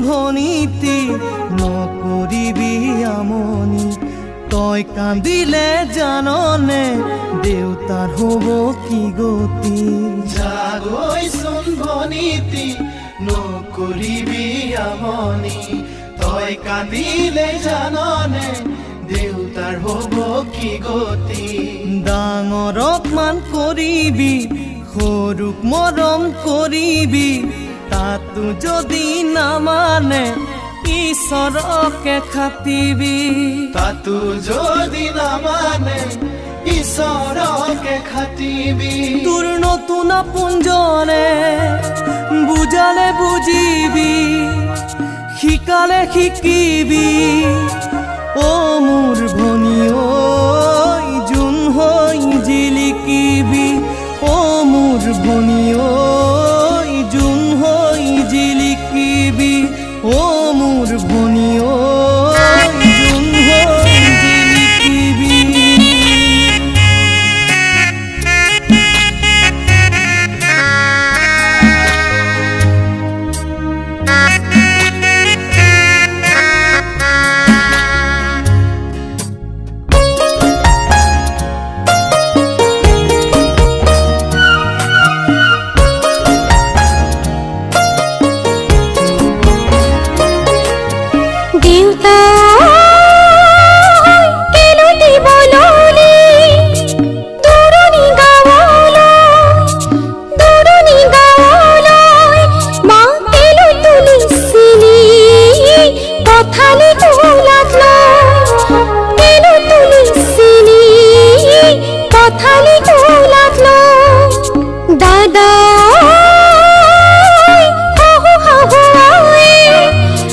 ভনীতি নকৰিবি আমনি তই কান্দিলে জাননে দেউতাৰ হ'ব কি গতি যাগৈচোন ভনীতি নকৰিবি আমনি তই কান্দিলে জাননে দেউতাৰ হ'ব কি গতি ডাঙৰক মান কৰিবি সৰুক মৰম কৰিবি তাতো যদি নামানে ঈশ্বৰকে খাটিবি তাতো যদি নামানে ঈশ্বৰকে খাটিবি তোৰ নতুন আপোনজনে বুজালে বুজিবি শিকালে শিকিবি অ মোৰ ভনী ঐ জোন হৈ জিলিকিবি অ মোৰ ভনী ঐ জোন হৈ জিলিকিবি অ মোৰ ভনী